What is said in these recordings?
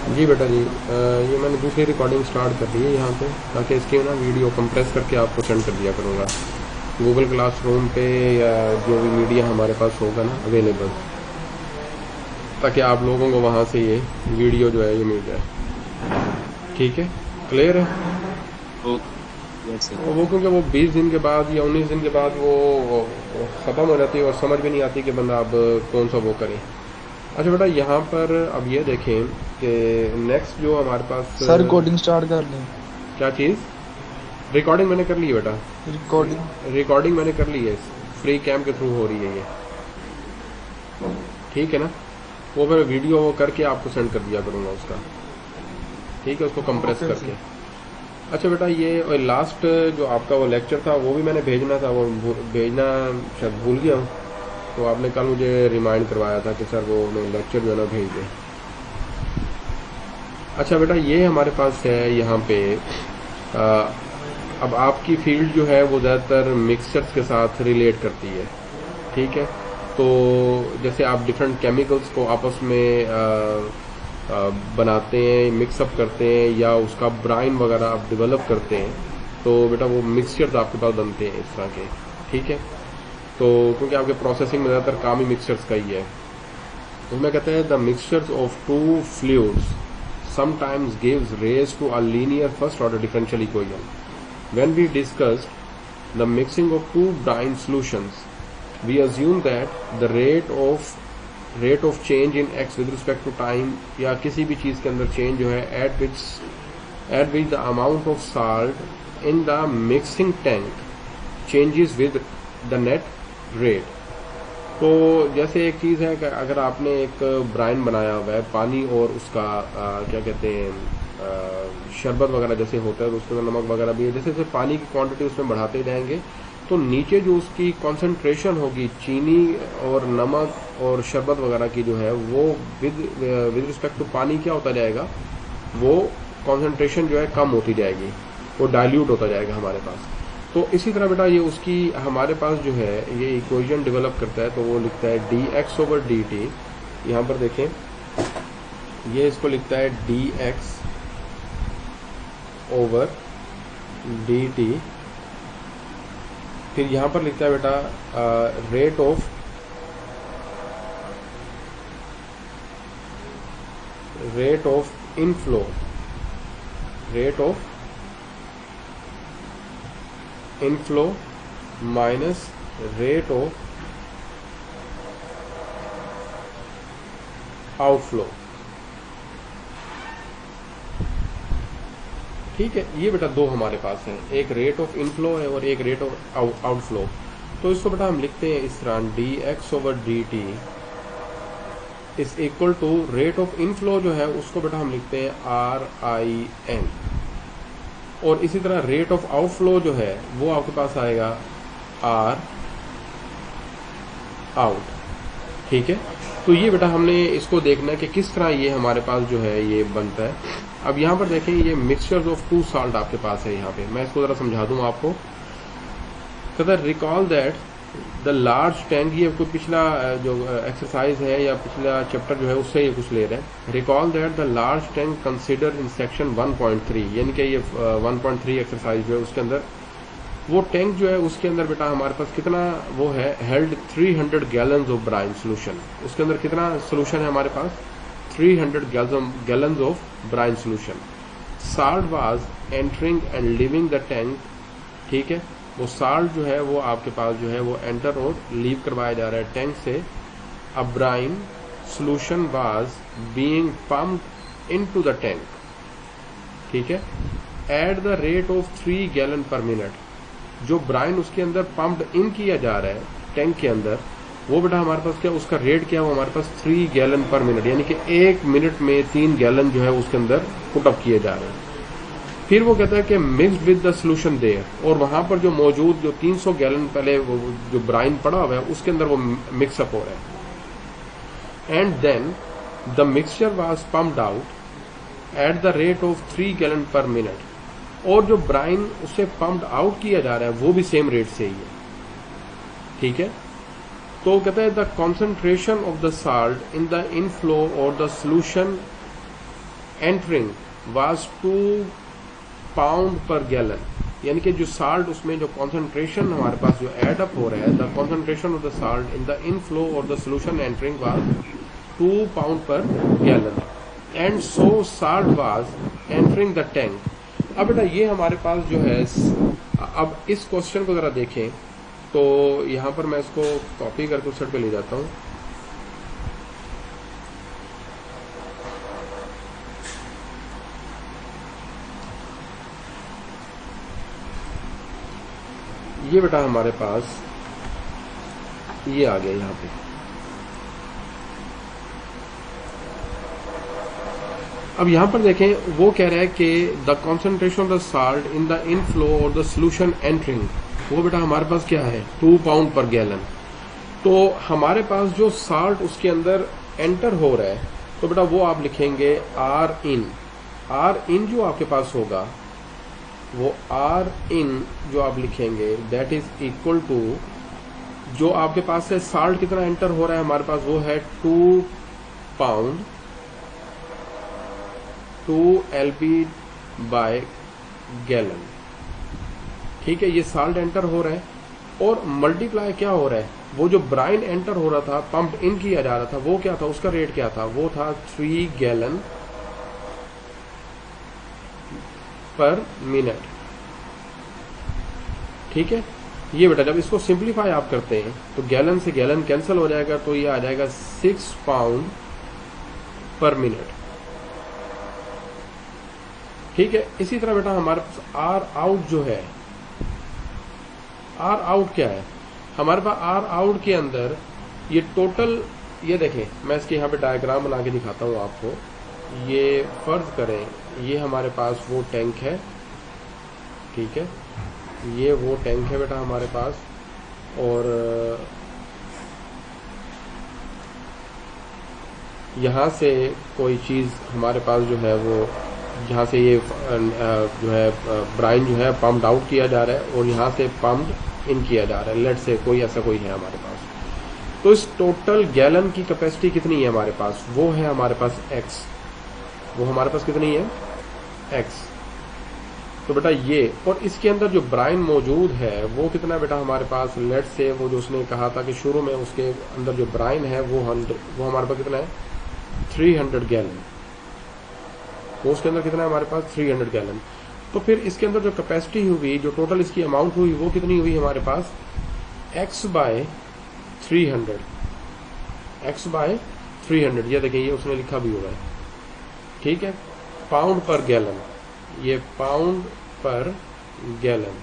जी बेटा जी, ये मैंने दूसरी रिकॉर्डिंग स्टार्ट कर दी है यहाँ पे, ताकि इसकी ना वीडियो कंप्रेस करके आपको सेंड कर दिया करूँगा गूगल क्लासरूम पे, या जो भी मीडिया हमारे पास होगा ना अवेलेबल, ताकि आप लोगों को वहाँ से ये वीडियो जो है ये मिल जाए। ठीक है, क्लियर है? ओके। Yes sir. वो क्योंकि वो 20 दिन के बाद या 19 दिन के बाद वो ख़त्म हो जाती है और समझ भी नहीं आती कि बंदा अब कौन सा वो करे। अच्छा बेटा, यहाँ पर अब ये देखें कि नेक्स्ट जो हमारे पास सर रिकॉर्डिंग स्टार्ट कर लें। क्या चीज़? रिकॉर्डिंग मैंने कर ली है बेटा, रिकॉर्डिंग रिकॉर्डिंग मैंने कर ली है, फ्री कैम के थ्रू हो रही है ये। ठीक है ना, वो मैं वीडियो वो करके आपको सेंड कर दिया करूँगा उसका। ठीक है, उसको कंप्रेस ओके करके। सर। अच्छा बेटा, ये लास्ट जो आपका वो लेक्चर था वो भी मैंने भेजना था, वो भेजना शायद भूल गया हूँ, तो आपने कल मुझे रिमाइंड करवाया था कि सर वो लेक्चर जो है ना भेज दें। अच्छा बेटा, ये हमारे पास है यहाँ पे अब आपकी फील्ड जो है वो ज़्यादातर मिक्सचर्स के साथ रिलेट करती है। ठीक है, तो जैसे आप डिफरेंट केमिकल्स को आपस में बनाते हैं, मिक्सअप करते हैं, या उसका ब्राइन वगैरह आप डेवलप करते हैं, तो बेटा वो मिक्सचर्स आपके पास बनते हैं इस तरह के। ठीक है, तो क्योंकि आपके प्रोसेसिंग में ज़्यादातर काम ही मिक्सचर्स का ही है, तो मैं कहते हैं the mixtures of two fluids sometimes gives rise to a linear first order differential equation. When we discussed the mixing of two brine solutions, we assume that the rate of change in x with respect to time, या किसी भी चीज़ के अंदर change जो है at which the amount of salt in the mixing tank changes with the net rate. तो जैसे एक चीज़ है कि अगर आपने एक ब्राइन बनाया हुआ है पानी और उसका क्या कहते हैं शरबत वगैरह जैसे होता है, तो उसके अंदर नमक वगैरह भी है, जैसे जैसे पानी की क्वांटिटी उसमें बढ़ाते जाएंगे तो नीचे जो उसकी कंसंट्रेशन होगी चीनी और नमक और शरबत वगैरह की जो है वो विद रिस्पेक्ट टू पानी क्या होता जाएगा, वो कंसंट्रेशन जो है कम होती जाएगी, वो डाइल्यूट होता जाएगा हमारे पास। तो इसी तरह बेटा ये उसकी हमारे पास जो है ये इक्वेशन डेवलप करता है, तो वो लिखता है dx ओवर dt। यहाँ पर देखें, ये इसको लिखता है dx ओवर dt, फिर यहाँ पर लिखता है बेटा rate of inflow, minus rate of outflow. ठीक है, ये बेटा दो हमारे पास हैं, एक रेट ऑफ इनफ्लो है और एक रेट ऑफ आउटफ्लो। तो इसको बेटा हम लिखते हैं इस तरह, dx over dt is equal to rate of inflow जो है उसको बेटा हम लिखते हैं RIN, और इसी तरह रेट ऑफ आउटफ्लो जो है वो आपके पास आएगा R आउट। ठीक है, तो ये बेटा हमने इसको देखना है कि किस तरह ये हमारे पास जो है ये बनता है। अब यहाँ पर देखें, ये मिक्सचर्स ऑफ टू साल्ट आपके पास है, यहाँ पे मैं इसको जरा समझा दूँ आपको। कहता recall that the large tank, ये कोई पिछला जो एक्सरसाइज है या पिछला चैप्टर जो है उससे ये कुछ ले रहे हैं। Recall that the large tank consider in section 1.3, यानी कि ये 1.3 एक्सरसाइज जो है उसके अंदर वो टैंक जो है उसके अंदर बेटा हमारे पास कितना वो है, held 300 gallons of brine solution. उसके अंदर कितना सोल्यूशन है हमारे पास, 300 gallons of brine solution. Salt was entering and living the tank. ठीक है, वो साल्ट जो है वो आपके पास जो है वो एंटर और लीव करवाया जा रहा है टैंक से। A brine solution was being pumped into the tank. ठीक है, at the rate of 3 gallon per minute. जो ब्राइन उसके अंदर पम्प्ड इन किया जा रहा है टैंक के अंदर, वो बेटा हमारे पास क्या, उसका रेट क्या है, वो हमारे पास 3 गैलन पर मिनट, यानी कि 1 मिनट में 3 गैलन जो है उसके अंदर पुटअप किए जा रहे हैं। फिर वो कहता है कि mixed with the solution there, और वहां पर जो मौजूद जो 300 गैलन पहले वो जो ब्राइन पड़ा हुआ है उसके अंदर वो मिक्सअप हो रहा है। And then the mixture was pumped out at the rate of 3 gallon per minute, और जो ब्राइन उसे पम्प्ड आउट किया जा रहा है वो भी सेम रेट से ही है। ठीक है, तो कहते हैं the concentration of the salt in the inflow और the solution entering was 2 pound per gallon, यानी कि जो साल्ट उसमें जो कॉन्सेंट्रेशन हमारे पास जो एड अप हो रहा है, the concentration of the salt in the inflow और the solution entering was 2 pound per gallon and so salt was entering the tank. अब बेटा ये हमारे पास जो है, अब इस क्वेश्चन को जरा देखें तो यहां पर मैं इसको कॉपी करके उस साइड पे ले जाता हूं। ये बेटा हमारे पास ये आ गया यहां पे। अब यहां पर देखें, वो कह रहा है कि the concentration of the salt in the inflow और द सोल्यूशन एंटरिंग, वो बेटा हमारे पास क्या है 2 पाउंड पर गैलन। तो हमारे पास जो साल्ट उसके अंदर एंटर हो रहा है, तो बेटा वो आप लिखेंगे आर इन। आर इन जो आपके पास होगा, वो आर इन जो आप लिखेंगे दैट इज इक्वल टू जो आपके पास से साल्ट कितना एंटर हो रहा है हमारे पास, वो है 2 पाउंड 2 LP बाय गैलन। ठीक है, ये साल्ट एंटर हो रहा है और मल्टीप्लाई क्या हो रहा है, वो जो ब्राइन एंटर हो रहा था, पंप इन किया जा रहा था, वो क्या था, उसका रेट क्या था, वो था 3 गैलन पर मिनट। ठीक है, ये बेटा जब इसको सिंप्लीफाई आप करते हैं तो गैलन से गैलन कैंसिल हो जाएगा, तो ये आ जाएगा 6 पाउंड पर मिनट। ठीक है, इसी तरह बेटा हमारे पास आर आउट जो है, आर आउट क्या है हमारे पास, आर आउट के अंदर ये टोटल, ये देखें मैं इसके यहाँ पे डायग्राम बना के दिखाता हूँ आपको। ये फर्ज करें ये हमारे पास वो टैंक है, ठीक है, ये वो टैंक है बेटा हमारे पास, और यहाँ से कोई चीज़ हमारे पास जो है वो, यहाँ से ये जो है ब्राइन जो है पम्प्ड आउट किया जा रहा है और यहाँ से पम्प्ड इन किया जा रहा है। लेट से कोई ऐसा कोई है हमारे पास, तो इस टोटल गैलन की कैपेसिटी कितनी है हमारे पास, वो है हमारे पास x। वो हमारे पास कितनी है x। तो बेटा ये, और इसके अंदर जो ब्राइन मौजूद है वो कितना बेटा हमारे पास, लेट से वो जो उसने कहा था कि शुरू में उसके अंदर जो ब्राइन है वो हमारे पास कितना है 300 गैलन। वो उसके अंदर कितना है हमारे पास 300 गैलन। तो फिर इसके अंदर जो कैपेसिटी हुई, जो टोटल इसकी अमाउंट हुई, वो कितनी हुई हमारे पास x बाय 300। x बाय 300, ये देखिए ये उसने लिखा भी हुआ है। ठीक है, पाउंड पर गैलन, ये पाउंड पर गैलन।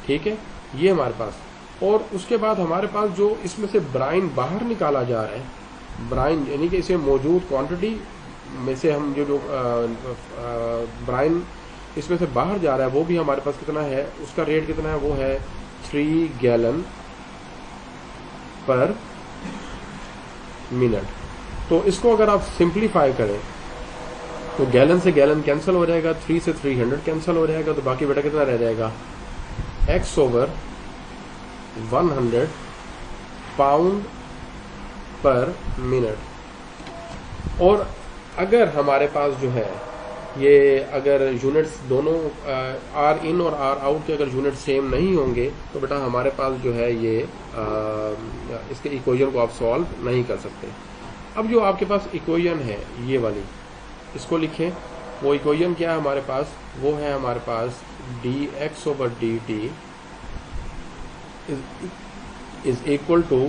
ठीक है, ये हमारे पास, और उसके बाद हमारे पास जो इसमें से ब्राइन बाहर निकाला जा रहा है, ब्राइन यानी कि इसे मौजूद क्वांटिटी में से हम जो ब्राइन इसमें से बाहर जा रहा है, वो भी हमारे पास कितना है, उसका रेट कितना है, वो है 3 गैलन पर मिनट। तो इसको अगर आप सिंप्लीफाई करें तो गैलन से गैलन कैंसिल हो जाएगा, 3 से 300 कैंसिल हो जाएगा, तो बाकी बेटा कितना रह जाएगा x ओवर 100 पाउंड पर मिनट। और अगर हमारे पास जो है ये, अगर यूनिट्स दोनों आर इन और आर आउट के अगर यूनिट सेम नहीं होंगे, तो बेटा हमारे पास जो है ये इसके इक्वेशन को आप सॉल्व नहीं कर सकते। अब जो आपके पास इक्वेशन है ये वाली, इसको लिखें। वो इक्वेशन क्या है हमारे पास, वो है हमारे पास dx over dt is equal to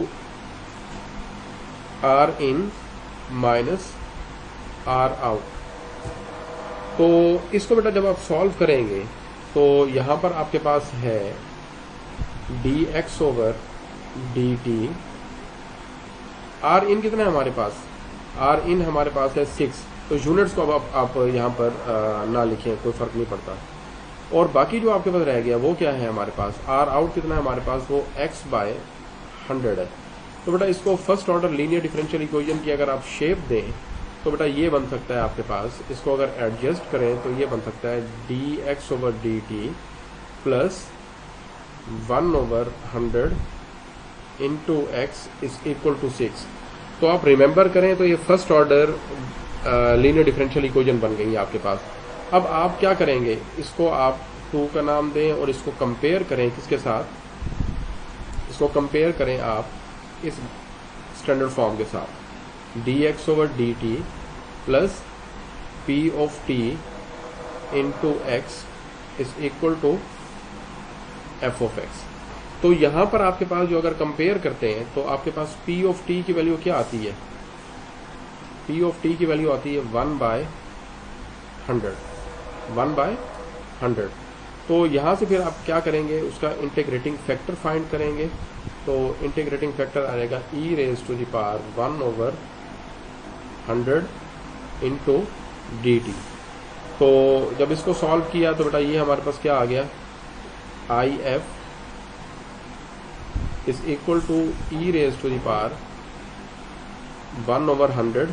are in minus are out. तो इसको बेटा जब आप सॉल्व करेंगे तो यहाँ पर आपके पास है dx over dt। R in कितना है हमारे पास, आर इन हमारे पास है 6। तो यूनिट्स को अब आप यहाँ पर ना लिखें, कोई फर्क नहीं पड़ता। और बाकी जो आपके पास रह गया वो क्या है हमारे पास, आर आउट कितना है हमारे पास, वो x बाय 100 है। तो बेटा इसको first order linear differential equation की अगर आप शेप दें तो बेटा ये बन सकता है आपके पास, इसको अगर एडजस्ट करें तो ये बन सकता है dx over dt plus 1 over 100 into x is equal to 6। तो आप रिमेंबर करें तो ये first order linear differential equation बन गई है आपके पास। अब आप क्या करेंगे, इसको आप 2 का नाम दें और इसको कंपेयर करें किसके साथ, इसको कंपेयर करें आप इस स्टैंडर्ड फॉर्म के साथ, dx over dt plus p of t into x is equal to f of x। तो यहां पर आपके पास जो अगर कंपेयर करते हैं तो आपके पास p ऑफ t की वैल्यू क्या आती है, p ऑफ t की वैल्यू आती है 1/100, 1/100। तो यहां से फिर आप क्या करेंगे, उसका इंटीग्रेटिंग फैक्टर फाइंड करेंगे। तो इंटीग्रेटिंग फैक्टर आ जाएगा e raise to the power 1/100 into dt। तो जब इसको सॉल्व किया तो बेटा ये हमारे पास क्या आ गया, if is equal to e raise to the power 1/100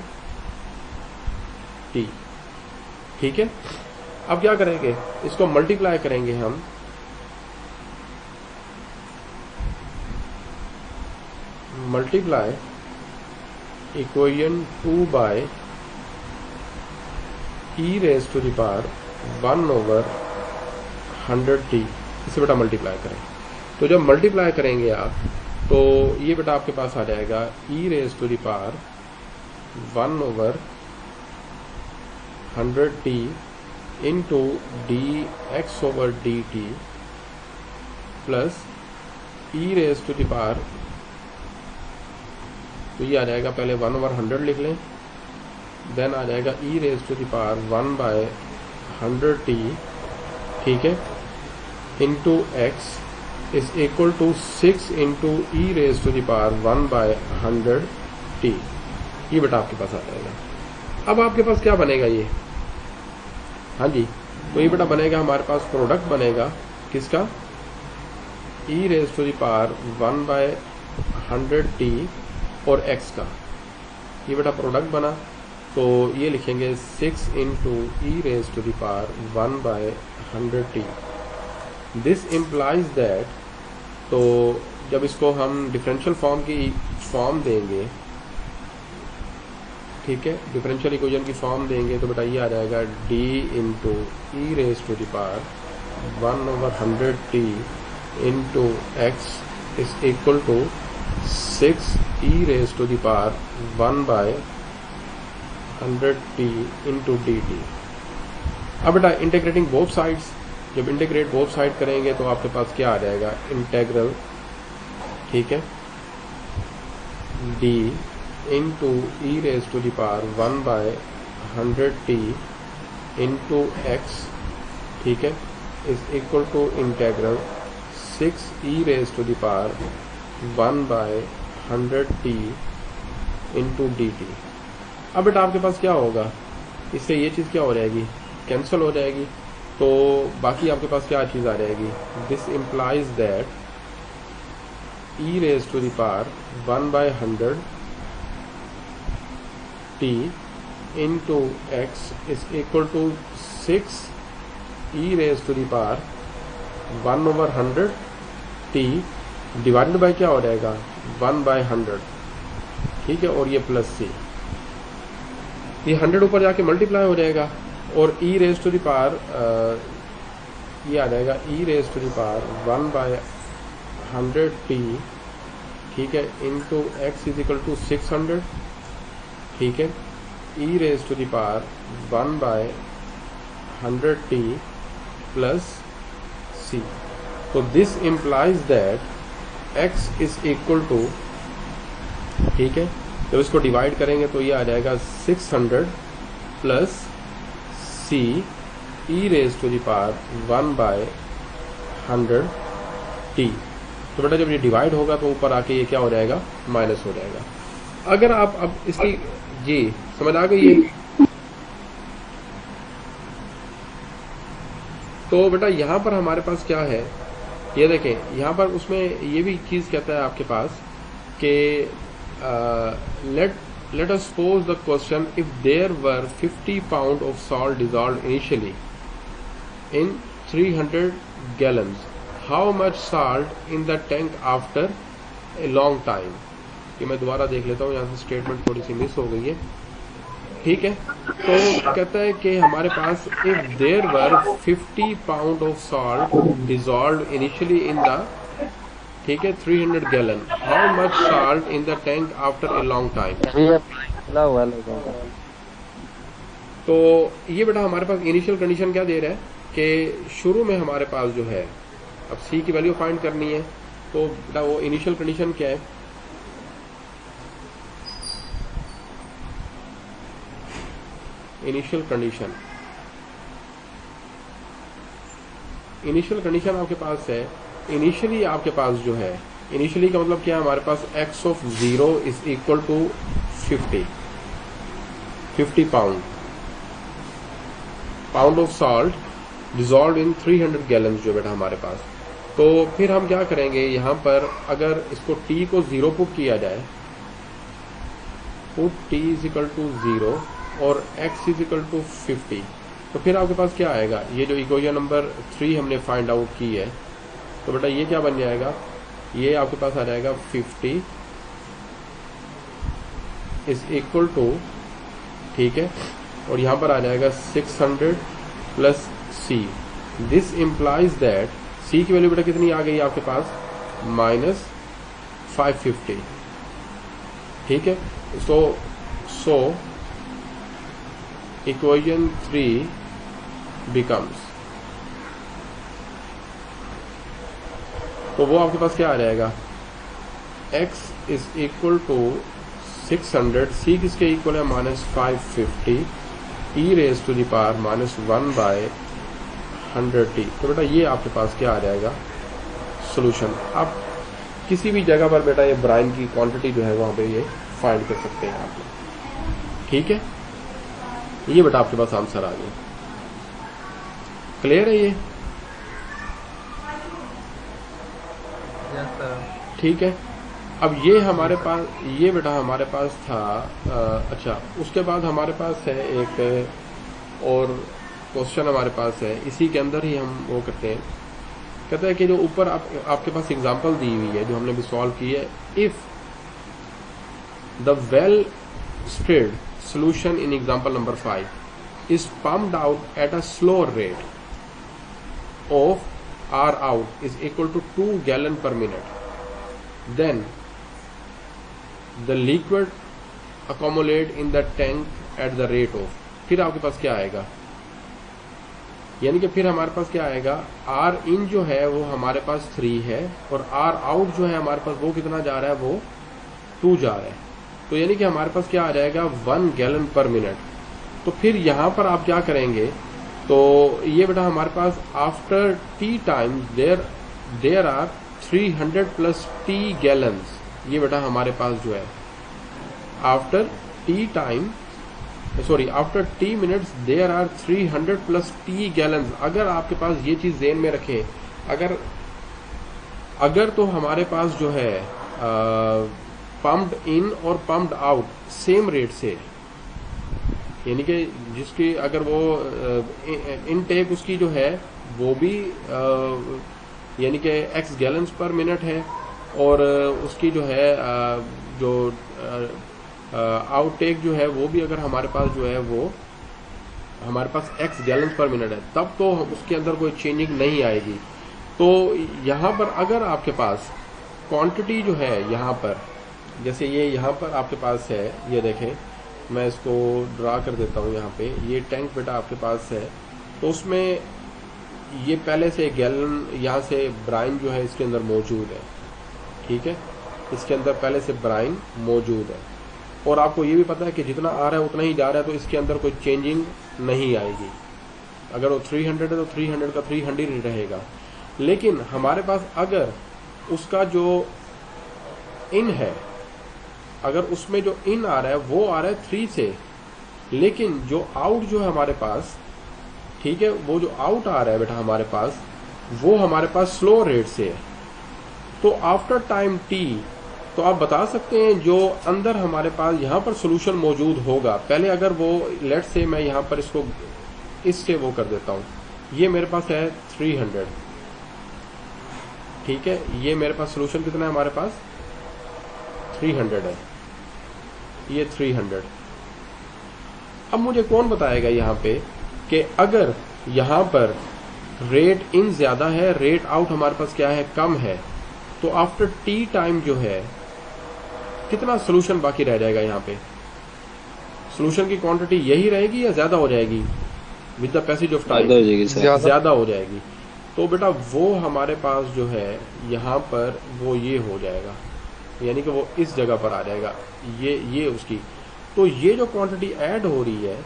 t। ठीक है, अब क्या करेंगे, इसको मल्टीप्लाई करेंगे हम multiply equation 2 by e raise to the power 1/100t, इसे बेटा मल्टीप्लाई करें। तो जब मल्टीप्लाई करेंगे आप तो ये बेटा आपके पास आ जाएगा e raise to the power 1/100t into dx over dt plus e raise to the power, तो ये आ जाएगा, पहले 1/100 लिख लें, देन आ जाएगा e raise to the power 1/100t, ठीक है, into x is equal to 6 into e raise to the power 1/100t। ये बेटा आपके पास आ जाएगा। अब आपके पास क्या बनेगा ये, हाँ जी, तो ये बेटा बनेगा हमारे पास प्रोडक्ट बनेगा किसका, e raise to the power 1/100t और x का, ये बेटा प्रोडक्ट बना। तो ये लिखेंगे 6 into e raise to the power 1/100t। This implies that, तो जब इसको हम डिफरेंशियल फॉर्म की फॉर्म देंगे, ठीक है, डिफरेंशियल इक्वेशन की फॉर्म देंगे तो बेटा ये आ जाएगा d into E raise to the power 1/100t into x is equal to 6 e raise to the power 1/100t into dt। अब बेटा इंटीग्रेटिंग बोथ साइड्स, जब इंटीग्रेट बोथ साइड करेंगे तो आपके पास क्या आ जाएगा, इंटेग्रल, ठीक है, d into E raise to the power 1/100t into X, ठीक है, is equal to integral 6 e raise to the power 1/100t into dt। अब बेटा आपके पास क्या होगा, इससे ये चीज़ क्या हो जाएगी, कैंसिल हो जाएगी। तो बाकी आपके पास क्या चीज़ आ जाएगी, this implies that e raise to the power 1/100t into x is equal to 6 e raise to the power 1/100t divided by क्या हो जाएगा, 1/100, ठीक है, और ये प्लस c, ये 100 ऊपर जाके मल्टीप्लाई हो जाएगा और e raise to the power ये आ जाएगा e raise to the power 1/100t, ठीक है, into x is equal to 600, ठीक है, e raise to the power 1/100t plus c। तो this implies that x is equal to, ठीक है, जब इसको डिवाइड करेंगे तो ये आ जाएगा 600 plus c e raise to the power 1/100t। तो बेटा जब ये डिवाइड होगा तो ऊपर आके ये क्या हो जाएगा, माइनस हो जाएगा। अगर आप अब इसकी, जी समझ आ गई है, तो बेटा यहाँ पर हमारे पास क्या है, ये देखें, यहाँ पर उसमें ये भी चीज़ कहता है आपके पास कि let us pose the question, if there were 50 pound of salt dissolved initially in 300 gallons, how much salt in the tank after a long time। ये मैं दोबारा देख लेता हूँ, यहाँ से स्टेटमेंट थोड़ी सी मिस हो गई है। ठीक है। तो कहता है कि हमारे पास if there were 50 pound of salt dissolved initially in the, ठीक है, 300 gallon, how much salt in the tank after a long time. खुला हुआ लगेगा। तो ये बेटा हमारे पास इनिशियल कंडीशन क्या दे रहा है कि शुरू में हमारे पास जो है, अब सी की वैल्यू फाइंड करनी है, तो बेटा वो इनिशियल कंडीशन क्या है, इनिशियल कंडीशन आपके पास है, इनिशियली आपके पास जो है, इनिशियली का मतलब क्या है, हमारे पास x of 0 is equal to 50 pound of salt dissolve in 300 gallon जो बेटा हमारे पास। तो फिर हम क्या करेंगे, यहां पर अगर इसको t को 0 पुट किया जाए, put t is equal to 0 और x इज इक्वल टू 50, तो फिर आपके पास क्या आएगा, ये जो इक्वेशन नंबर 3 हमने फाइंड आउट की है, तो बेटा ये क्या बन जाएगा, ये आपके पास आ जाएगा 50 इज इक्वल टू, ठीक है, और यहां पर आ जाएगा 600 plus c। This implies that c की वैल्यू बेटा कितनी आ गई आपके पास, -550, ठीक है। सो इक्वेशन 3 बिकम्स, तो वो आपके पास क्या आ जाएगा, x is equal to 600, c किसके इक्वल है, -550, e raise to the power -1/100t। तो बेटा ये आपके पास क्या आ जाएगा, सोल्यूशन। आप किसी भी जगह पर बेटा ये ब्राइन की क्वांटिटी जो है वहां पे ये फाइंड कर सकते हैं आप, ठीक है। ये बेटा आपके पास आंसर आ गया, क्लियर है ये, ठीक है। अब ये हमारे पास, ये बेटा हमारे पास था, अच्छा उसके बाद हमारे पास है एक और क्वेश्चन हमारे पास है, इसी के अंदर ही हम वो करते हैं। कहता है कि जो ऊपर आपके पास एग्जांपल दी हुई है जो हमने भी सॉल्व की है, if the well spread solution in example number 5 is pumped out at a slower rate of R out is equal to 2 gallon per minute, then the liquid accumulate in the tank at the rate of, फिर आपके पास क्या आएगा, यानी कि फिर हमारे पास क्या आएगा, R in जो है वो हमारे पास 3 है और R out जो है हमारे पास वो कितना जा रहा है, वो 2 जा रहा है। तो यानी कि हमारे पास क्या आ जाएगा, 1 गैलन पर मिनट। तो फिर यहां पर आप क्या करेंगे, तो ये बेटा हमारे पास after T time there are 300 plus T gallons, ये बेटा हमारे पास जो है after T time, sorry after T minutes there are 300 plus T gallons. अगर आपके पास ये चीज ध्यान में रखें, अगर तो हमारे पास जो है पम्प्ड इन और पम्प्ड आउट सेम रेट से, यानी कि जिसकी अगर वो इनटेक उसकी जो है वो भी यानी कि x गैलन्स पर मिनट है और उसकी जो है जो आउटटेक जो है वो भी अगर हमारे पास जो है वो हमारे पास x गैलन्स पर मिनट है, तब तो उसके अंदर कोई चेंजिंग नहीं आएगी। तो यहाँ पर अगर आपके पास क्वांटिटी जो है यहाँ पर, जैसे ये यहाँ पर आपके पास है, ये देखें मैं इसको ड्रा कर देता हूँ, यहाँ पे ये टैंक बेटा आपके पास है, तो उसमें ये पहले से गैलन यहाँ से ब्राइन जो है इसके अंदर मौजूद है, ठीक है, इसके अंदर पहले से ब्राइन मौजूद है और आपको ये भी पता है कि जितना आ रहा है उतना ही जा रहा है, तो इसके अंदर कोई चेंजिंग नहीं आएगी। अगर वो 300 है तो 300 का 300 ही रहेगा। लेकिन हमारे पास अगर उसका जो इन है, अगर उसमें जो इन आ रहा है वो आ रहा है 3 से, लेकिन जो आउट जो है हमारे पास, ठीक है, वो जो आउट आ रहा है बेटा हमारे पास वो हमारे पास स्लो रेट से है। तो आफ्टर टाइम टी, तो आप बता सकते हैं जो अंदर हमारे पास यहाँ पर सोल्यूशन मौजूद होगा, पहले अगर वो लेट से मैं यहाँ पर इसको इससे वो कर देता हूँ, ये मेरे पास है 300, ठीक है, ये मेरे पास सोल्यूशन कितना है, हमारे पास 300 है, ये 300, अब मुझे कौन बताएगा यहाँ पे कि अगर यहाँ पर रेट इन ज्यादा है, रेट आउट हमारे पास क्या है, कम है, तो आफ्टर टी टाइम जो है कितना सोल्यूशन बाकी रह जाएगा। यहाँ पे सोल्यूशन की क्वांटिटी यही रहेगी या ज्यादा हो जाएगी विद द पैसेज ऑफ ज्यादा हो टाइम? जाएगी सर। ज्यादा हो जाएगी। तो बेटा वो हमारे पास जो है यहाँ पर वो ये हो जाएगा, यानी कि वो इस जगह पर आ जाएगा, ये उसकी। तो ये जो क्वांटिटी ऐड हो रही है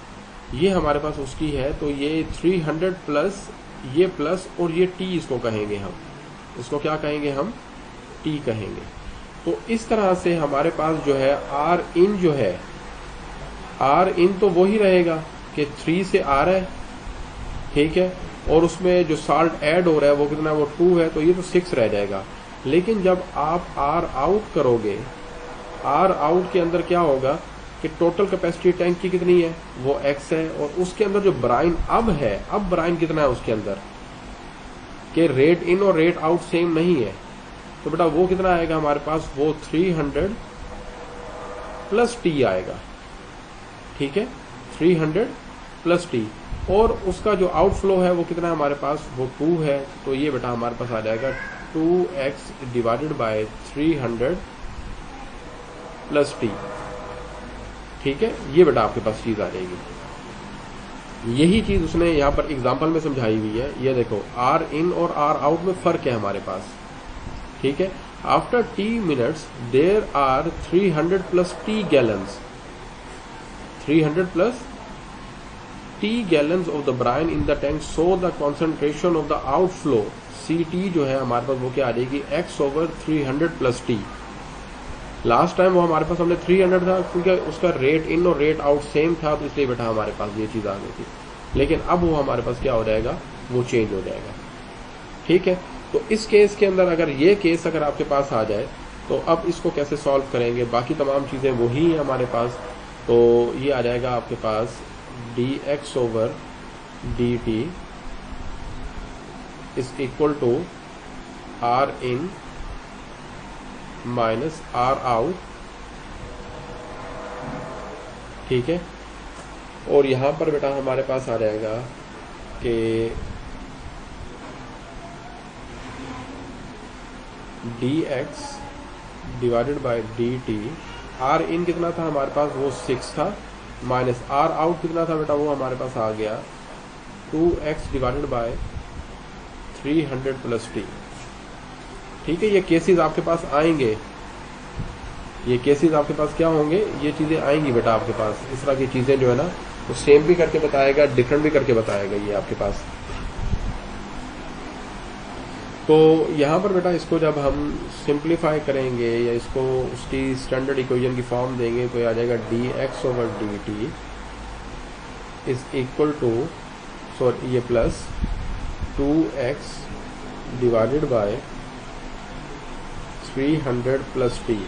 ये हमारे पास उसकी है। तो ये 300 प्लस ये प्लस और ये टी इसको कहेंगे हम, इसको क्या कहेंगे हम, टी कहेंगे। तो इस तरह से हमारे पास जो है आर इन जो है, आर इन तो वही रहेगा कि 3 से आ रहा है, ठीक है, और उसमें जो साल्ट ऐड हो रहा है वो कितना, वो 2 है, तो ये तो 6 रह जाएगा। लेकिन जब आप आर आउट करोगे, आर आउट के अंदर क्या होगा कि टोटल कैपेसिटी टैंक की कितनी है, वो x है, और उसके अंदर जो ब्राइन अब है, अब ब्राइन कितना है उसके अंदर, कि रेट इन और रेट आउट सेम नहीं है, तो बेटा वो कितना आएगा हमारे पास, वो 300 प्लस टी आएगा, ठीक है, 300 प्लस टी। और उसका जो आउटफ्लो है वो कितना है हमारे पास, वो 2 है, तो ये बेटा हमारे पास आ जाएगा 2x divided by 300 plus t, ठीक है। ये बेटा आपके पास चीज आ जाएगी। यही चीज उसने यहाँ पर एग्जांपल में समझाई हुई है। ये देखो आर इन और आर आउट में फर्क है हमारे पास, ठीक है। After t minutes there are 300 plus t gallons, 300 plus t gallons of the brine in the tank, so the concentration of the outflow ct जो है हमारे पास वो क्या आ जाएगी, x over 300 plus t। Last time वो हमारे पास हमने 300 था क्योंकि उसका रेट इन और रेट आउट सेम था, तो इसलिए बेटा हमारे पास ये चीज आ गई थी। लेकिन अब वो हमारे पास क्या हो जाएगा, वो चेंज हो जाएगा, ठीक है। तो इस केस के अंदर अगर ये केस अगर आपके पास आ जाए तो अब इसको कैसे सॉल्व करेंगे, बाकी तमाम चीजें वही है हमारे पास। तो ये आ जाएगा आपके पास dx over dt is equal to r in minus are out, ठीक है। और यहां पर बेटा हमारे पास आ जाएगा कि dx divided by dt, R in कितना था हमारे पास, वो 6 था, माइनस आर आउट कितना था बेटा, वो हमारे पास आ गया 2x divided by 300 plus t, ठीक है। ये केसेस आपके पास आएंगे, ये केसेस आपके पास क्या होंगे, ये चीजें आएंगी बेटा आपके पास। इस तरह की चीजें जो है ना वो सेम भी करके बताएगा, डिफरेंट भी करके बताएगा ये आपके पास। तो यहाँ पर बेटा इसको जब हम सिंप्लीफाई करेंगे या इसको उसकी स्टैंडर्ड इक्वेशन की फॉर्म देंगे तो ये आ जाएगा dx over dt is equal to, sorry ये plus 2x divided by 300 plus T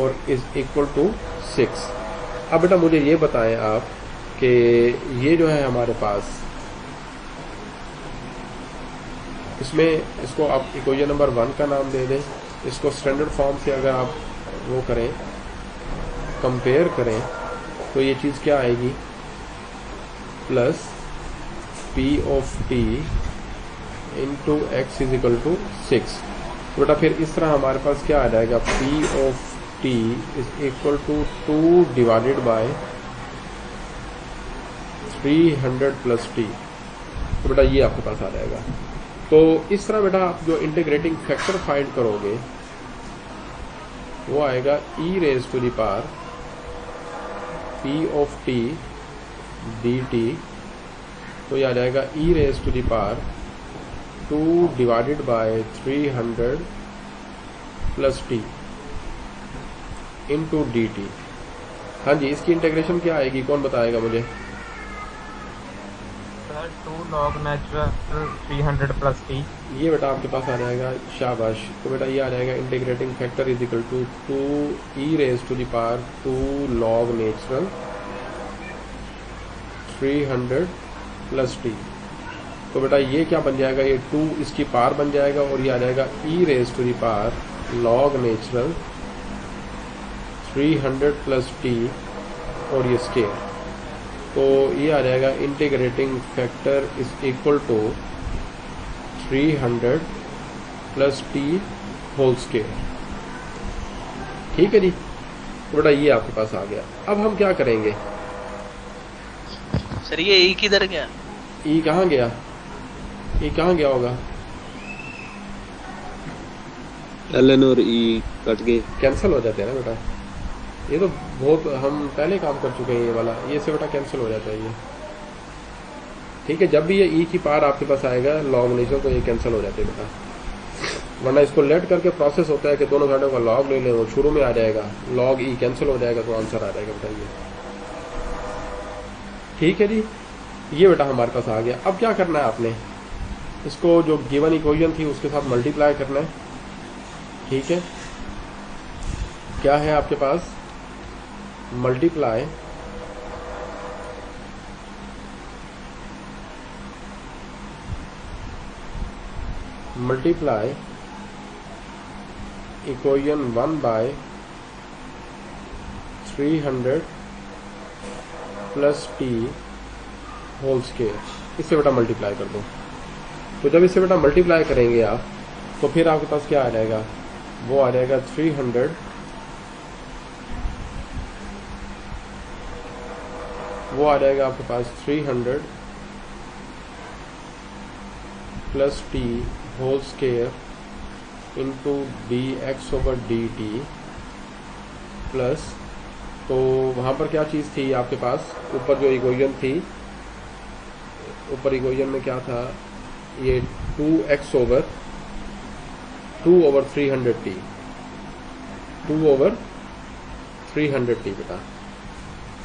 और इज इक्वल टू 6। अब बेटा मुझे ये बताएं आप कि ये जो है हमारे पास, इसमें इसको आप इक्वेशन नंबर 1 का नाम दे दें, इसको स्टैंडर्ड फॉर्म से अगर आप वो करें, कंपेयर करें, तो ये चीज़ क्या आएगी, plus p of t into x is equal to 6। बेटा फिर इस तरह हमारे पास क्या आ जाएगा, p of t is equal to 2 divided by 300 plus t। तो बेटा ये आपके पास आ जाएगा। तो इस तरह बेटा आप जो इंटीग्रेटिंग फैक्टर फाइंड करोगे वो आएगा e raise to the power p of t dt, तो ये आ जाएगा e raise to the power 2 divided by 300 plus t into D T. हाँ जी, इसकी इंटीग्रेशन क्या आएगी, कौन बताएगा मुझे? Sir 2 log natural 300 plus T. ये बेटा आपके पास आ जाएगा, शाबाश। तो बेटा ये आ जाएगा integrating factor is equal to 2 e raise to the power 2 log natural 300 plus T. तो बेटा ये क्या बन जाएगा, ये 2 इसकी पावर बन जाएगा और ये आ जाएगा e raise to the power log natural 300 plus T और ये स्केयर, तो ये आ जाएगा integrating factor is equal to 300 plus T whole square. ठीक है जी, तो बेटा ये आपके पास आ गया। अब हम क्या करेंगे, सर ये ई किधर गया? ई कहाँ गया, ई कहाँ गया होगा, एल और ई कट गए। कैंसिल हो जाते हैं ना बेटा, ये तो बहुत हम पहले काम कर चुके हैं, ये वाला ये से बेटा कैंसिल हो जाता है ये। ठीक है, जब भी ये ई की पार आपके पास आएगा लॉग नीचे तो ये कैंसिल हो जाते हैं बेटा, वरना इसको लेट करके प्रोसेस होता है कि दोनों साइडों का लॉग ले लें, वो शुरू में आ जाएगा, लॉग ई कैंसिल हो जाएगा तो आंसर आ जाएगा बेटा ये। ठीक है जी, ये बेटा हमारे पास आ गया। अब क्या करना है आपने, इसको जो गिवन इक्वेशन थी उसके साथ मल्टीप्लाई करना है। ठीक है, क्या है आपके पास, multiply equation 1 by 300 plus T whole square, इससे बेटा मल्टीप्लाई कर दो। तो जब इससे बेटा मल्टीप्लाई करेंगे आप, तो फिर आपके पास क्या आ जाएगा, वो आ जाएगा 300 वो आ जाएगा आपके पास 300 plus T whole square into d x over d t plus, तो वहाँ पर क्या चीज़ थी आपके पास, ऊपर जो इक्वेशन थी, ऊपर इक्वेशन में क्या था, ये 2x over 2 over 300 T, 2 over 300 T बेटा।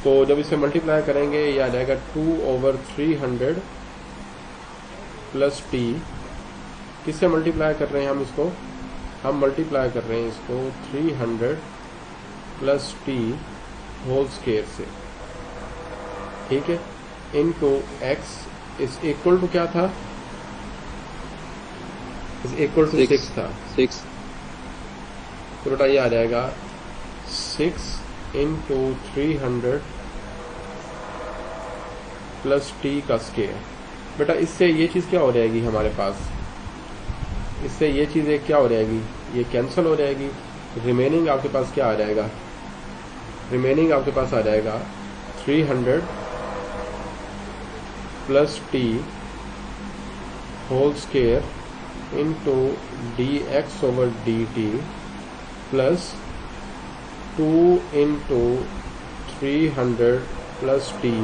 तो जब इसे मल्टीप्लाई करेंगे ये आ जाएगा 2 ओवर 300 प्लस टी, किससे मल्टीप्लाई कर रहे हैं हम इसको, हम मल्टीप्लाई कर रहे हैं इसको 300 प्लस टी होल स्केयर से। ठीक है, into x is equal to क्या था, इज इक्वल टू 6 था, 6 तो बेटा ये आ जाएगा 6 इंटू 300 प्लस टी का स्केयर। बेटा इससे ये चीज़ क्या हो जाएगी हमारे पास, इससे ये चीज़ क्या हो जाएगी, ये कैंसिल हो जाएगी, रिमेनिंग आपके पास क्या आ जाएगा, रिमेनिंग आपके पास आ जाएगा 300 plus T whole square into d x over d t plus 2 into 300 plus t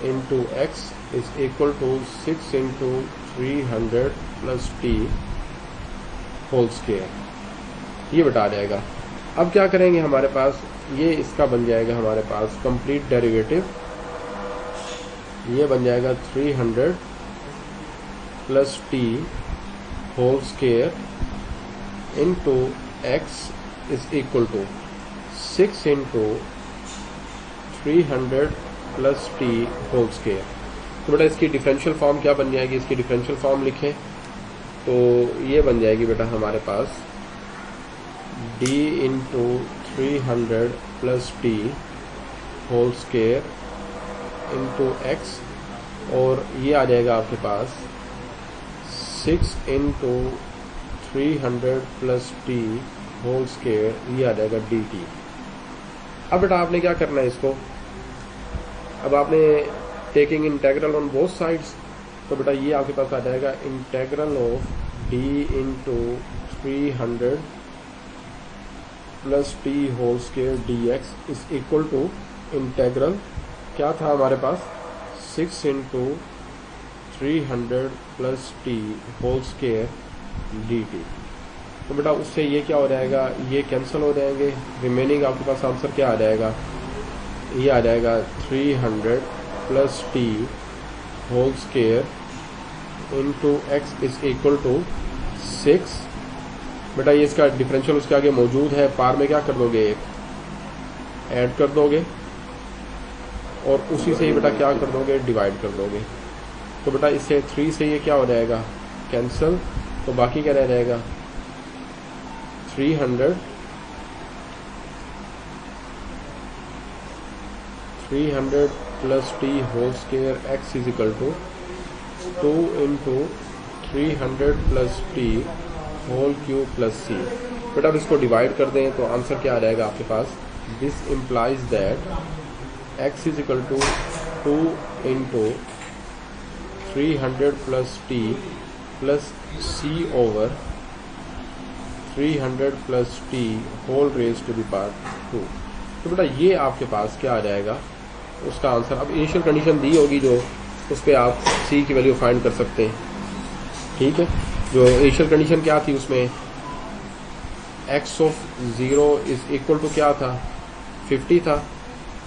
into x is equal to 6 into 300 plus T whole square, ये बता जाएगा। अब क्या करेंगे, हमारे पास ये इसका बन जाएगा हमारे पास कंप्लीट डेरिवेटिव, ये बन जाएगा 300 plus T whole square into x is equal to 6 into 300 plus T whole square. तो बेटा इसकी डिफरेंशियल फॉर्म क्या बन जाएगी, इसकी डिफरेंशियल फॉर्म लिखें तो ये बन जाएगी बेटा हमारे पास d into 300 plus T whole square into x, और ये आ जाएगा आपके पास 6 into 300 plus T whole square, ये आ जाएगा dt। अब बेटा आपने क्या करना है इसको, अब आपने taking integral on both sides, तो बेटा ये आपके पास आ जाएगा integral of d into 300 plus T whole square dx is equal to integral क्या था हमारे पास 6 into 300 plus T whole square dt। तो बेटा उससे ये क्या हो जाएगा, ये कैंसिल हो जाएंगे, रिमेनिंग आपके पास आंसर क्या आ जाएगा, ये आ जाएगा 300 plus T whole square into x is equal to 6। बेटा ये इसका डिफरेंशियल उसके आगे मौजूद है, पार में क्या कर दोगे, एक ऐड कर दोगे और उसी से ही बेटा क्या कर दोगे, डिवाइड कर दोगे। तो बेटा इससे 3 से ये क्या हो जाएगा, कैंसिल, तो बाकी क्या रह जाएगा 300 300 plus T whole square X is equal to 2 into 300 plus T whole cube plus C. बेटा अब इसको डिवाइड कर दें तो आंसर क्या आ जाएगा आपके पास, this implies that X is equal to 2 into 300 plus T plus C over 300 plus T whole raise to the power 2। तो बेटा ये आपके पास क्या आ जाएगा उसका आंसर। अब इनिशियल कंडीशन दी होगी जो उस पर आप सी की वैल्यू फाइंड कर सकते हैं, ठीक है। जो इनिशियल कंडीशन क्या थी उसमें x of 0 is equal to क्या था, 50 था,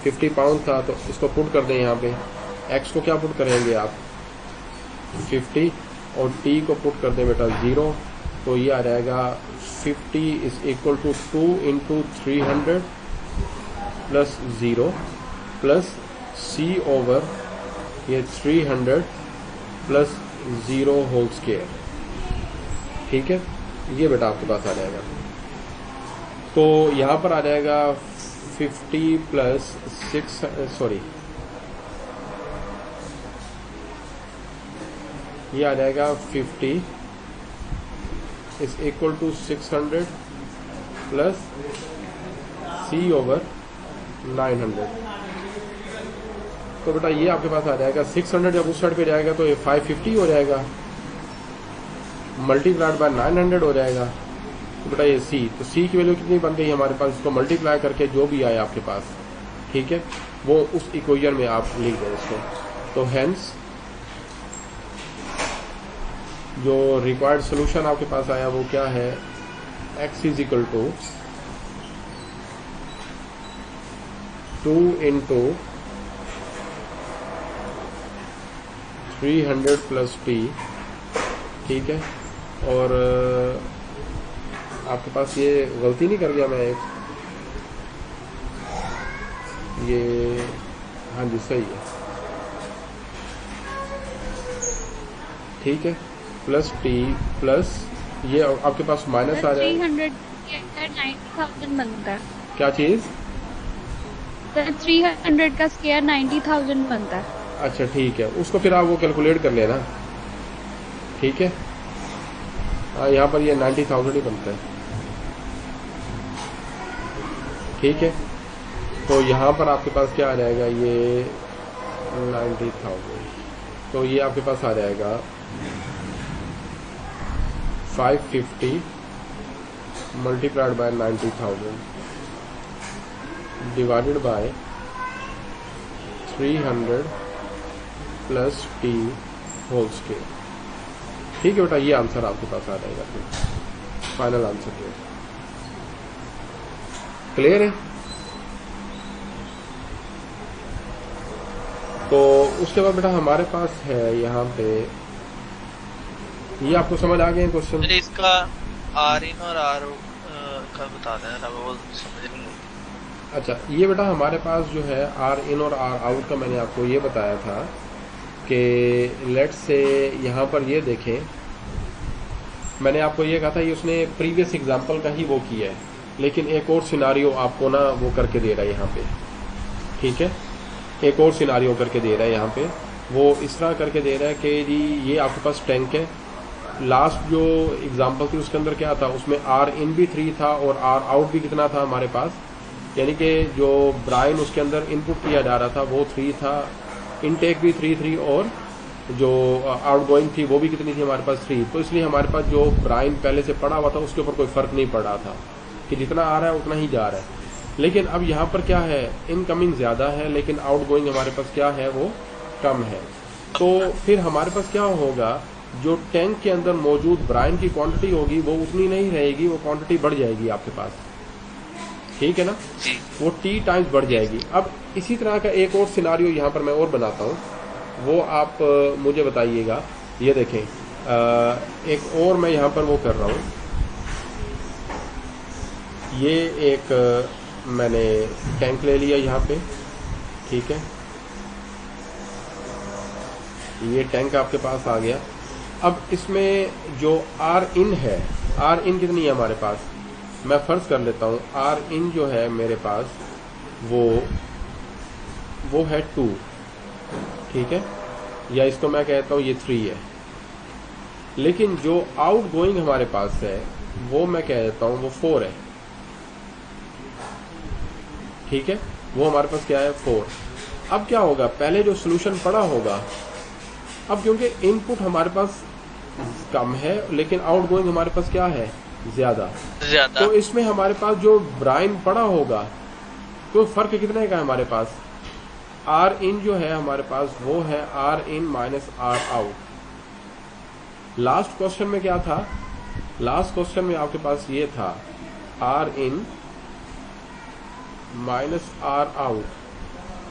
50 पाउंड था। तो इसको पुट कर दें यहाँ पे, x को क्या पुट करेंगे आप 50 और t को पुट कर दें बेटा 0। तो ये आ जाएगा 50 is equal to 2 into 300 plus 0 plus c over ये 300 प्लस 0 होल स्क्वायर, ठीक है। ये बेटा आपके पास आ जाएगा। तो यहाँ पर आ जाएगा 50 प्लस 6 सॉरी ये आ जाएगा 50 is equal to 600 plus c over 900। तो बेटा ये आपके पास आ जाएगा 600 जब उस साइड पे जाएगा तो ये 550 हो जाएगा, मल्टीप्लाइड बाय 900 हो जाएगा। तो बेटा ये c, तो c की वैल्यू कितनी बन गई हमारे पास, इसको मल्टीप्लाई करके जो भी आए आपके पास, ठीक है, वो उस इक्वेशन में आप लिख दें इसको। तो हेंस जो रिक्वायर्ड सोल्यूशन आपके पास आया वो क्या है, x is equal to 2 into 300 plus t, ठीक है। और आपके पास ये गलती नहीं कर गया मैं एक, ये हाँ जी सही है, ठीक है, प्लस टी प्लस ये आपके पास माइनस आ जाएगा 300 बनता है। क्या चीज़, 300 का स्क्वायर 90,000 बनता है। अच्छा ठीक है, उसको फिर आप वो कैलकुलेट कर लेना, ठीक है। हाँ यहाँ पर ये 90,000 ही बनता है, ठीक है। तो यहाँ पर आपके पास क्या आ जाएगा, ये 90,000, तो ये आपके पास आ जाएगा 550 multiplied by 90,000 divided by 300 plus T whole square, ठीक है बेटा। ये आंसर आपके पास आ जाएगा, फिर फाइनल आंसर जो क्लियर है। तो उसके बाद बेटा हमारे पास है यहाँ पे, ये आपको समझ आ गए क्वेश्चन, इसका आर इन और आर का बता देना, वो समझ नहीं। अच्छा ये बेटा हमारे पास जो है आर इन और आर आउट का मैंने आपको ये बताया था कि लेट्स से यहाँ पर ये देखें, मैंने आपको ये कहा था ये उसने प्रीवियस एग्जांपल का ही वो किया है, लेकिन एक और सिनारियो आपको ना वो करके दे रहा है यहाँ पे, ठीक है। एक और सिनारियो करके दे रहा है यहाँ पे, वो इस तरह करके दे रहा है कि जी ये आपके पास टैंक है, लास्ट जो एग्जांपल थी उसके अंदर क्या था, उसमें आर इन भी 3 था और आर आउट भी कितना था हमारे पास, यानी कि जो ब्राइन उसके अंदर इनपुट किया जा रहा था वो 3 था, इनटेक भी 3 और जो आउटगोइंग थी वो भी कितनी थी हमारे पास 3। तो इसलिए हमारे पास जो ब्राइन पहले से पड़ा हुआ था उसके ऊपर कोई फर्क नहीं पड़ रहा था कि जितना आ रहा है उतना ही जा रहा है। लेकिन अब यहाँ पर क्या है, इनकमिंग ज़्यादा है लेकिन आउटगोइंग हमारे पास क्या है वो कम है। तो फिर हमारे पास क्या होगा, जो टैंक के अंदर मौजूद ब्राइन की क्वांटिटी होगी वो उतनी नहीं रहेगी, वो क्वांटिटी बढ़ जाएगी आपके पास, ठीक है ना, वो टी टाइम्स बढ़ जाएगी। अब इसी तरह का एक और सिनारियो यहाँ पर मैं और बनाता हूँ, वो आप मुझे बताइएगा। ये देखें एक और मैं यहाँ पर वो कर रहा हूँ, ये एक मैंने टैंक ले लिया यहाँ पे, ठीक है, ये टैंक आपके पास आ गया। अब इसमें जो आर इन है, आर इन कितनी है हमारे पास, मैं फर्ज कर लेता हूँ आर इन जो है मेरे पास वो वो है 2, ठीक है, या इसको मैं कहता हूँ ये 3 है। लेकिन जो आउट गोइंग हमारे पास है वो मैं कह देता हूँ वो 4 है, ठीक है, वो हमारे पास क्या है 4। अब क्या होगा, पहले जो सोल्यूशन पड़ा होगा, अब क्योंकि इनपुट हमारे पास कम है लेकिन आउट गोइंग हमारे पास क्या है ज्यादा, तो इसमें हमारे पास जो ब्राइन पड़ा होगा तो फर्क कितने का है हमारे पास, आर इन जो है हमारे पास वो है r in minus are out. Last question में क्या था, लास्ट क्वेश्चन में आपके पास ये था r in minus are out,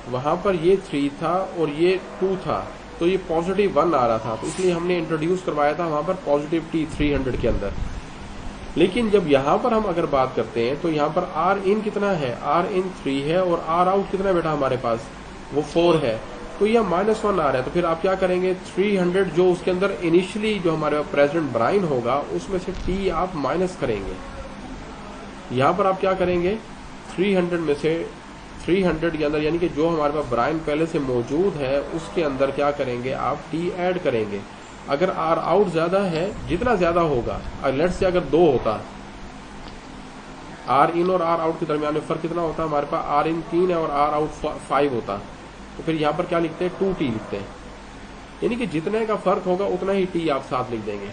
वहां पर ये 3 था और ये 2 था, तो ये पॉजिटिव 1 आ रहा था, तो इसलिए हमने इंट्रोड्यूस करवाया था वहां पर पॉजिटिव टी 300 के अंदर। लेकिन जब यहां पर हम अगर बात करते हैं तो यहां पर आर इन कितना है, आर इन 3 है और आर आउट कितना बेटा हमारे पास वो 4 है, तो यह -1 आ रहा है। तो फिर आप क्या करेंगे, 300 जो उसके अंदर इनिशियली जो हमारे पास प्रेजेंट ब्राइन होगा उसमें से टी आप माइनस करेंगे। यहां पर आप क्या करेंगे, 300 में से 300 के अंदर यानी कि जो हमारे पास ब्राइन पहले से मौजूद है उसके अंदर क्या करेंगे आप टी ऐड करेंगे। अगर आर आउट ज्यादा है, जितना ज्यादा होगा, लेट्स से अगर 2 होता, आर इन और आर आउट के दरमियान में फर्क कितना होता, हमारे पास आर इन 3 है और आर आउट 5 होता, तो फिर यहाँ पर क्या लिखते हैं 2t लिखते हैं, यानी कि जितने का फर्क होगा उतना ही टी आप साथ लिख देंगे।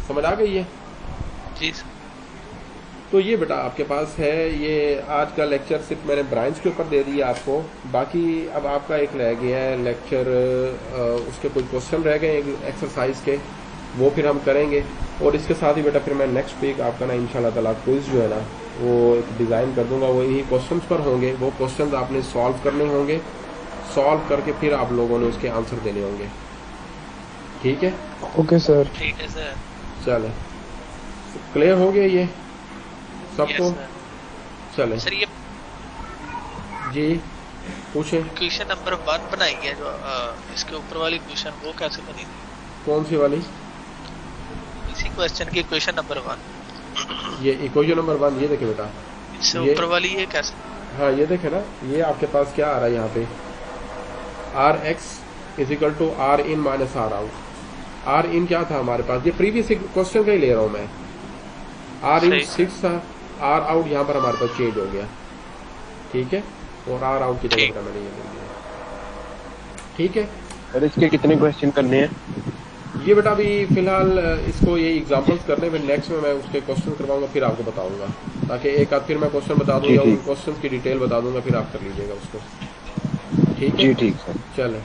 समझ आ गई है जी। तो ये बेटा आपके पास है, ये आज का लेक्चर सिर्फ मैंने ब्रांच के ऊपर दे दिया आपको। बाकी अब आपका एक रह गया है लेक्चर, उसके कुछ क्वेश्चन रह गए एक्सरसाइज के, वो फिर हम करेंगे। और इसके साथ ही बेटा फिर मैं नेक्स्ट वीक आपका ना इंशाल्लाह ताला क्विज जो है ना वो एक डिज़ाइन कर दूंगा, वो इन्हीं क्वेश्चंस पर होंगे। वो क्वेश्चंस आपने सॉल्व करने होंगे, सॉल्व करके फिर आप लोगों ने उसके आंसर देने होंगे, ठीक है? Okay sir. ठीक है सर। चले, क्लियर हो गया ये सबको? चले सर ये जी पूछे। क्वेश्चन नंबर 1 बनाई है जो इसके ऊपर वाली क्वेश्चन, वो कैसे बनी थी? कौन सी वाली? इसी क्वेश्चन की क्वेश्चन नंबर 1, ये इक्वेशन नंबर 1, ये देखे बेटा, इससे ये ऊपर वाली ये कैसे? हाँ ये देखे ना, ये आपके पास क्या आ रहा है यहाँ पे, r x is equal to are in minus are out. R in क्या था हमारे पास, ये प्रीवियस क्वेश्चन का ही ले रहा हूँ मैं, आर इन 6 था, आर आउट यहाँ पर हमारे पास चेंज हो गया, ठीक है, और आर आउट की जगह पर मैंने ये ले लिया, ठीक है। और इसके कितने क्वेश्चन करने हैं? ये बेटा अभी फिलहाल इसको ये एग्जांपल्स करने में, नेक्स्ट में मैं उसके क्वेश्चन करवाऊंगा फिर आपको बताऊंगा, ताकि एक आध फिर मैं क्वेश्चन बता दूंगा, उन क्वेश्चन की डिटेल बता दूंगा, फिर आप कर लीजिएगा उसको, ठीक है? जी ठीक सर। चलें।